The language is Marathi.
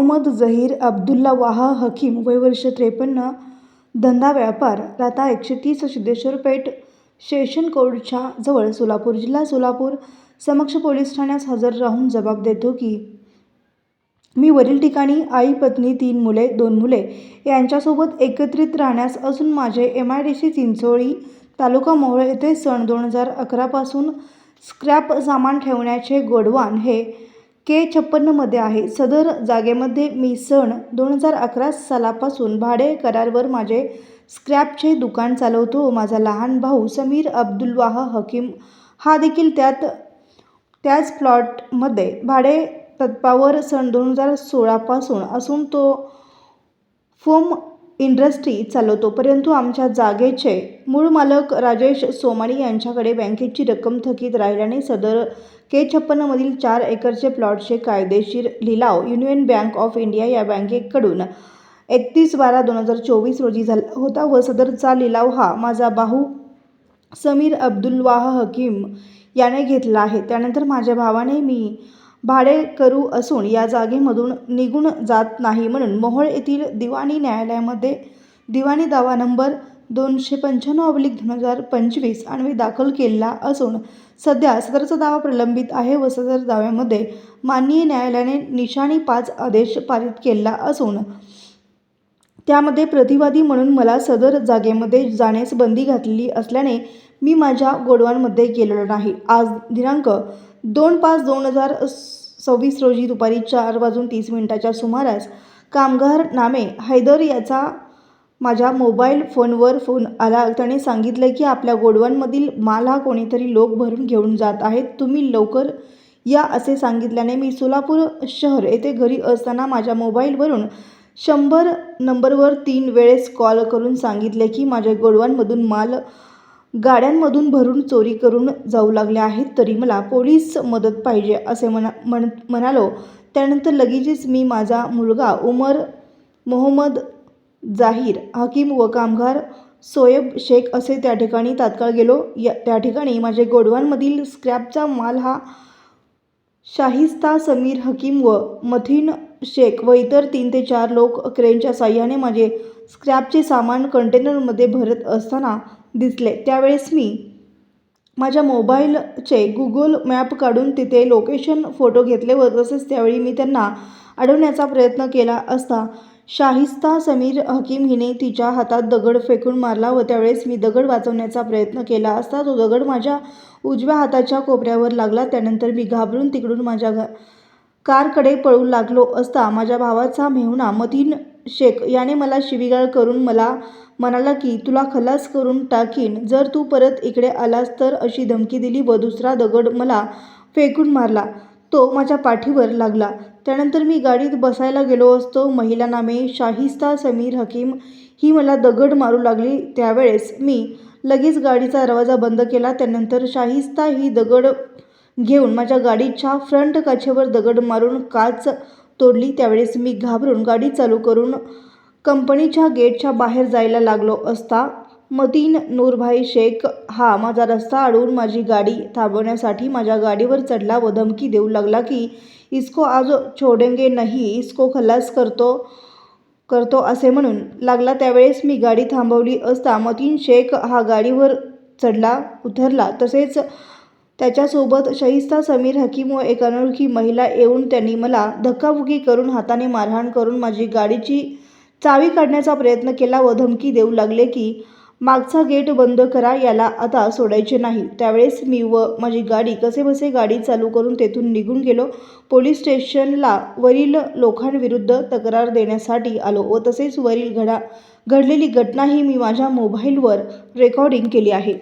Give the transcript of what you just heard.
मोहम्मद झहीर अब्दुल्ला वाह हकीम वय वर्ष 53, धंदा व्यापार, राहता 130 सिद्धेश्वर पेठ, सेशन कोर्टच्या जवळ, सोलापूर जिल्हा सोलापूर समक्ष पोलीस ठाण्यास हजर राहून जबाब देतो की मी वरील ठिकाणी आई, पत्नी, 3 मुले, 2 मुले यांच्यासोबत एकत्रित राहण्यास असून माझे MIDC चिंचोळी तालुका मोहोळ येथे सन 2011 पासून स्क्रॅप सामान ठेवण्याचे गोडवान हे K56 मध्ये आहे. सदर जागेमध्ये मी सन 2011 सालापासून भाडे करारावर माझे स्क्रॅपचे दुकान चालवतो. माझा लहान भाऊ समीर अब्दुल्लाह हकीम हा देखील त्याच प्लॉटमध्ये भाडे तत्त्वावर सन 2016 पासून असून तो फोम इंडस्ट्री चालवतो. परंतु आमच्या जागेचे मूळ मालक राजेश सोमानी यांच्याकडे बँकेची रक्कम थकीत राहिल्याने सदर K56 मधील 4 एकरचे प्लॉटचे कायदेशीर लिलाव युनियन बँक ऑफ इंडिया या बँकेकडून 31/12/2024 रोजी झाला होता व सदरचा लिलाव हा माझा भाऊ समीर अब्दुल्लाह हकीम याने घेतला आहे. त्यानंतर माझ्या भावाने मी भाडे करू असून या जागेमधून निघून जात नाही म्हणून मोहोळ येथील दिवाणी न्यायालयामध्ये दिवाणी दावा नंबर 295/2025 अन्वये दाखल केला असून सध्या सदरचा दावा प्रलंबित आहे व सदर दाव्यामध्ये माननीय न्यायालयाने निशाणी 5 आदेश पारित केला असून त्यामध्ये प्रतिवादी म्हणून मला सदर जागेमध्ये जाण्यास बंदी घातलेली असल्याने मी माझ्या गोडाऊनमध्ये गेलेलो नाही. आज दिनांक 2/5/2026 रोजी दुपारी 4:30 सुमारास कामगार नामे हैदर याचा माझ्या मोबाईल फोनवर फोन आला. त्याने सांगितले की आपल्या गोडाऊनमधील माल हा कोणीतरी लोक भरून घेऊन जात आहेत, तुम्ही लवकर या असे सांगितल्याने मी सोलापूर शहर येथे घरी असताना माझ्या मोबाईलवरून 100 नंबरवर 3 वेळेस कॉल करून सांगितले की माझ्या गोडाऊनमधून माल गाड्यांमधून भरून चोरी करून जाऊ लागले आहेत, तरी मला पोलीस मदत पाहिजे असे म्हणालो. त्यानंतर लगेचच मी माझा मुलगा उमर मोहम्मद झहीर हकीम व कामगार सोयब शेख असे त्या ठिकाणी तात्काळ गेलो. त्या ठिकाणी माझे गोडाऊनमधील स्क्रॅपचा माल हा शाहिस्ता समीर हकीम व मथीन शेख व इतर 3 ते 4 लोक क्रेनच्या साहाय्याने माझे स्क्रॅपचे सामान कंटेनरमध्ये भरत असताना दिसले. त्यावेळेस मी माझ्या मोबाईलचे गुगल मॅप काढून तिथे लोकेशन फोटो घेतले व तसेच त्यावेळी मी त्यांना अडवण्याचा प्रयत्न केला असता शाहिस्ता समीर हकीम हिने तिच्या हातात दगड फेकून मारला व त्यावेळेस मी दगड वाचवण्याचा प्रयत्न केला असता तो दगड माझ्या उजव्या हाताच्या कोपऱ्यावर लागला. त्यानंतर मी घाबरून तिकडून माझ्या कारकडे पळू लागलो असता माझ्या भावाचा मेहुणा मतीन शेख याने मला शिवीगाळ करून मला म्हणाला की तुला खलास करून टाकीन जर तू परत इकडे आलास तर अशी धमकी दिली व दुसरा दगड मला फेकून मारला. तो माझ्या पाठीवर लागला. त्यानंतर मी गाडीत बसायला गेलो असतो महिला नामे शाहिस्ता समीर हकीम ही मला दगड मारू लागली. त्यावेळेस मी लगेच गाडीचा दरवाजा बंद केला. त्यानंतर शाहिस्ता ही दगड घेऊन माझ्या गाडीच्या फ्रंट काचेवर दगड मारून काच तोडली. त्यावेळेस मी घाबरून गाडी चालू करून कंपनीच्या गेटच्या बाहेर जायला लागलो असता मतीन नूरभाई शेख हा माझा रस्ता अडवून माझी गाडी थांबवण्यासाठी माझ्या गाडीवर चढला व धमकी देऊ लागला की इसको आज छोडेंगे नहीं, इसको खलास करतो असे म्हणून लागला. त्यावेळेस मी गाडी थांबवली असता मतीन शेख हा गाडीवर उतरला. तसेच त्याच्यासोबत शाहिस्ता समीर हकीम व एक अनोळखी महिला येऊन त्यांनी मला धक्काबुक्की करून हाताने मारहाण करून माझी गाडीची चावी काढण्याचा प्रयत्न केला व धमकी देऊ लागले की मागचा गेट बंद करा, याला आता सोडायचे नाही. त्यावेळेस मी व माझी गाडी कसेबसे गाडी चालू करून तेथून निघून गेलो. पोलीस स्टेशनला वरील लोकांविरुद्ध तक्रार देण्यासाठी आलो व तसेच वरील घडलेली घटनाही मी माझ्या मोबाईलवर रेकॉर्डिंग केली आहे.